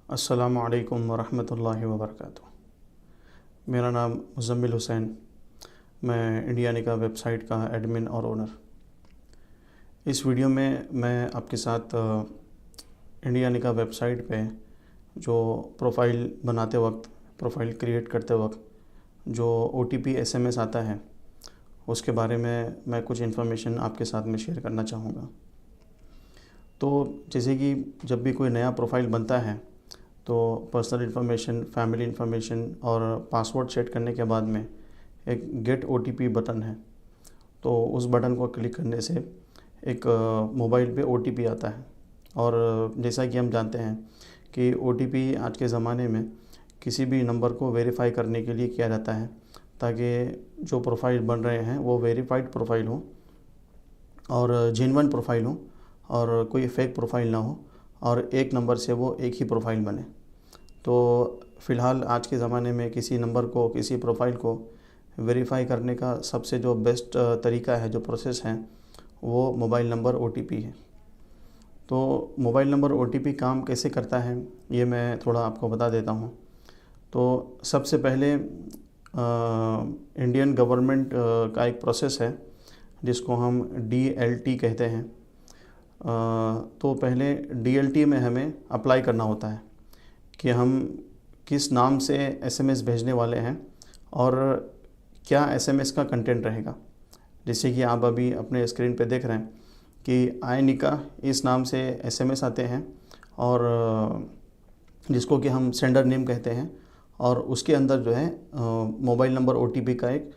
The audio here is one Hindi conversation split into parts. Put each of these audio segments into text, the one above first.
अस्सलामु अलैकुम वरहमतुल्लाहि वबरकातुहू। मेरा नाम मुज़म्मिल हुसैन। मैं इंडियानिका वेबसाइट का एडमिन और ओनर। इस वीडियो में मैं आपके साथ इंडियानिका वेबसाइट पे जो प्रोफाइल बनाते वक्त, प्रोफाइल क्रिएट करते वक्त जो OTP SMS आता है उसके बारे में मैं कुछ इन्फॉर्मेशन आपके साथ में शेयर करना चाहूँगा। तो जैसे कि जब भी कोई नया प्रोफाइल बनता है तो पर्सनल इन्फॉर्मेशन, फैमिली इन्फॉर्मेशन और पासवर्ड सेट करने के बाद में एक गेट OTP बटन है। तो उस बटन को क्लिक करने से एक मोबाइल पे OTP आता है। और जैसा कि हम जानते हैं कि OTP आज के ज़माने में किसी भी नंबर को वेरीफाई करने के लिए किया जाता है, ताकि जो प्रोफाइल बन रहे हैं वो वेरीफाइड प्रोफाइल हो और जेन्युइन प्रोफाइल हो और कोई फेक प्रोफाइल ना हो और एक नंबर से वो एक ही प्रोफाइल बने। तो फ़िलहाल आज के ज़माने में किसी नंबर को, किसी प्रोफाइल को वेरीफाई करने का सबसे जो बेस्ट तरीका है, जो प्रोसेस है, वो मोबाइल नंबर OTP है। तो मोबाइल नंबर OTP काम कैसे करता है ये मैं थोड़ा आपको बता देता हूँ। तो सबसे पहले इंडियन गवर्नमेंट का एक प्रोसेस है जिसको हम DLT कहते हैं। तो पहले DLT में हमें अप्लाई करना होता है कि हम किस नाम से SMS भेजने वाले हैं और क्या SMS का कंटेंट रहेगा। जैसे कि आप अभी अपने स्क्रीन पे देख रहे हैं कि आयनिका इस नाम से SMS आते हैं और जिसको कि हम सेंडर नेम कहते हैं, और उसके अंदर जो है मोबाइल नंबर OTP का एक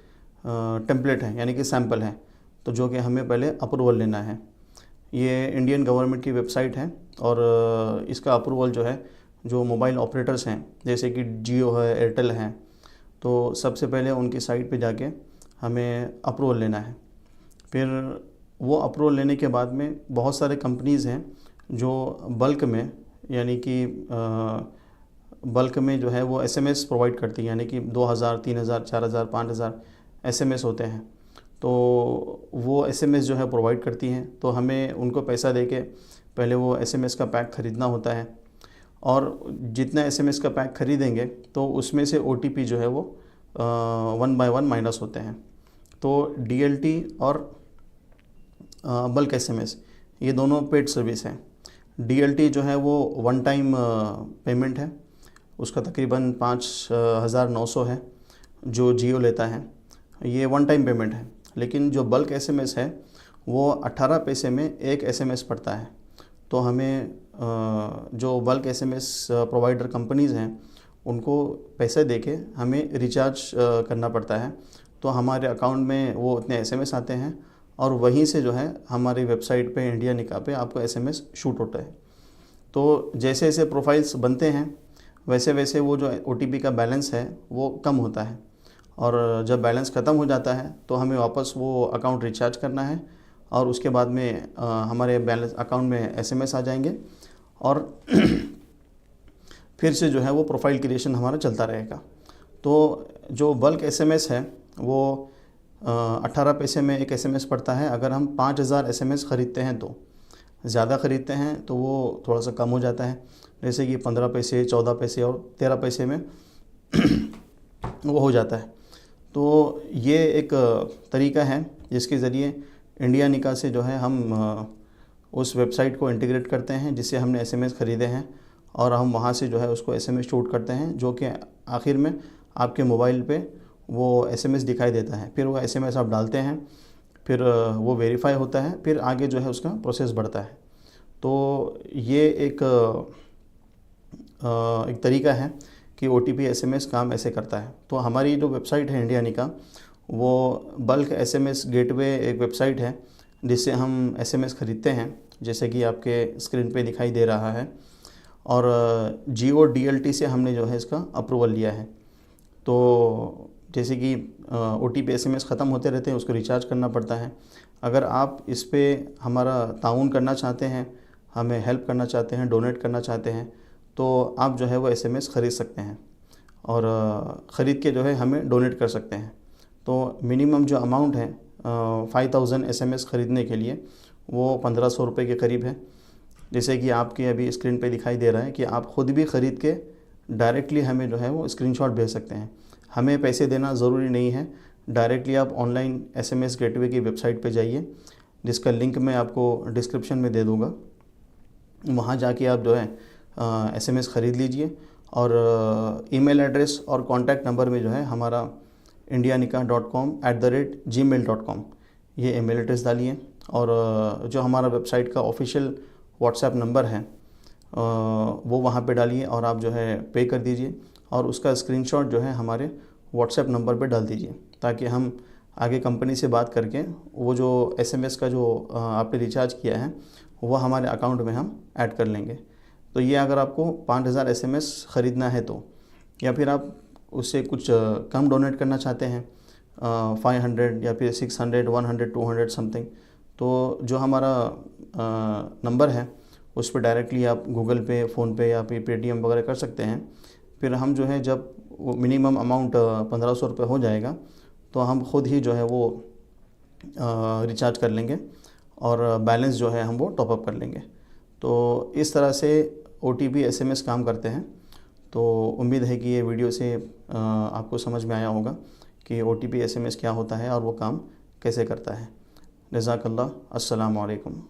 टेम्पलेट है, यानी कि सैम्पल है, तो जो कि हमें पहले अप्रूवल लेना है। ये इंडियन गवर्नमेंट की वेबसाइट है और इसका अप्रूवल जो है, जो मोबाइल ऑपरेटर्स हैं जैसे कि जियो है, एयरटेल है, तो सबसे पहले उनकी साइट पे जाके हमें अप्रूवल लेना है। फिर वो अप्रूवल लेने के बाद में बहुत सारे कंपनीज़ हैं जो बल्क में, यानी कि बल्क में जो है वो SMS प्रोवाइड करती हैं, यानी कि 2000, 3000, 4000, 5000 SMS होते हैं। तो वो SMS जो है प्रोवाइड करती हैं, तो हमें उनको पैसा देके पहले वो SMS का पैक ख़रीदना होता है और जितना SMS का पैक ख़रीदेंगे तो उसमें से OTP जो है वो 1 बाय 1 माइनस होते हैं। तो DLT और बल्क SMS ये दोनों पेड सर्विस हैं। DLT जो है वो वन टाइम पेमेंट है, उसका तकरीबन 5900 है जो जियो लेता है, ये वन टाइम पेमेंट है। लेकिन जो बल्क SMS है वो 18 पैसे में एक SMS पड़ता है। तो हमें जो बल्क SMS प्रोवाइडर कंपनीज़ हैं उनको पैसे देके हमें रिचार्ज करना पड़ता है। तो हमारे अकाउंट में वो उतने SMS आते हैं और वहीं से जो है हमारी वेबसाइट पे, इंडियानिका पे आपको SMS शूट होता है। तो जैसे जैसे प्रोफाइल्स बनते हैं वैसे वैसे वो जो OTP का बैलेंस है वो कम होता है, और जब बैलेंस ख़त्म हो जाता है तो हमें वापस वो अकाउंट रिचार्ज करना है और उसके बाद में हमारे बैलेंस अकाउंट में SMS आ जाएंगे और फिर से जो है वो प्रोफाइल क्रिएशन हमारा चलता रहेगा। तो जो बल्क SMS है वो 18 पैसे में एक SMS पड़ता है। अगर हम 5000 SMS ख़रीदते हैं, तो ज़्यादा ख़रीदते हैं तो वो थोड़ा सा कम हो जाता है, जैसे कि 15 पैसे, 14 पैसे और 13 पैसे में वो हो जाता है। तो ये एक तरीका है जिसके ज़रिए इंडियानिका से जो है हम उस वेबसाइट को इंटीग्रेट करते हैं जिससे हमने SMS ख़रीदे हैं, और हम वहाँ से जो है उसको SMS शूट करते हैं, जो कि आखिर में आपके मोबाइल पे वो SMS दिखाई देता है। फिर वो SMS आप डालते हैं, फिर वो वेरीफाई होता है, फिर आगे जो है उसका प्रोसेस बढ़ता है। तो ये एक तरीका है कि OTP SMS काम ऐसे करता है। तो हमारी जो वेबसाइट है इंडियानिका, वो बल्क SMS गेटवे एक वेबसाइट है जिससे हम SMS ख़रीदते हैं, जैसे कि आपके स्क्रीन पे दिखाई दे रहा है, और जियो DLT से हमने जो है इसका अप्रूवल लिया है। तो जैसे कि OTP SMS ख़त्म होते रहते हैं, उसको रिचार्ज करना पड़ता है। अगर आप इस पे हमारा ताउन करना चाहते हैं, हमें हेल्प करना चाहते हैं, डोनेट करना चाहते हैं, तो आप जो है वो SMS ख़रीद सकते हैं और ख़रीद के जो है हमें डोनेट कर सकते हैं। तो मिनिमम जो अमाउंट है 5000 SMS ख़रीदने के लिए वो 1500 रुपये के करीब है। जैसे कि आपके अभी स्क्रीन पे दिखाई दे रहा है कि आप ख़ुद भी ख़रीद के डायरेक्टली हमें जो है वो स्क्रीनशॉट भेज सकते हैं। हमें पैसे देना ज़रूरी नहीं है। डायरेक्टली आप ऑनलाइन SMS गेटवे की वेबसाइट पे जाइए, जिसका लिंक मैं आपको डिस्क्रिप्शन में दे दूँगा। वहाँ जाके आप जो है SMS ख़रीद लीजिए और ईमेल एड्रेस और कॉन्टैक्ट नंबर में जो है हमारा indianikah.com@gmail.com ये ईमेल एड्रेस डालिए और जो हमारा वेबसाइट का ऑफिशियल व्हाट्सएप नंबर है वो वहाँ पे डालिए और आप जो है पे कर दीजिए और उसका स्क्रीनशॉट जो है हमारे व्हाट्सएप नंबर पे डाल दीजिए, ताकि हम आगे कंपनी से बात करके वो जो SMS का जो आपने रिचार्ज किया है वो हमारे अकाउंट में हम ऐड कर लेंगे। तो ये अगर आपको 5000 SMS ख़रीदना है तो, या फिर आप उससे कुछ कम डोनेट करना चाहते हैं 500 या फिर 600, 100, 200 समथिंग, तो जो हमारा नंबर है उस पर डायरेक्टली आप गूगल पे, फ़ोनपे या फिर पेटीएम वगैरह कर सकते हैं। फिर हम जो है जब वो मिनिमम अमाउंट 1500 रुपये हो जाएगा तो हम ख़ुद ही जो है वो रिचार्ज कर लेंगे और बैलेंस जो है हम वो टॉपअप कर लेंगे। तो इस तरह से OTP SMS काम करते हैं। तो उम्मीद है कि ये वीडियो से आपको समझ में आया होगा कि OTP SMS क्या होता है और वो काम कैसे करता है। जज़ाकल्लाह। अस्सलामु अलैकुम।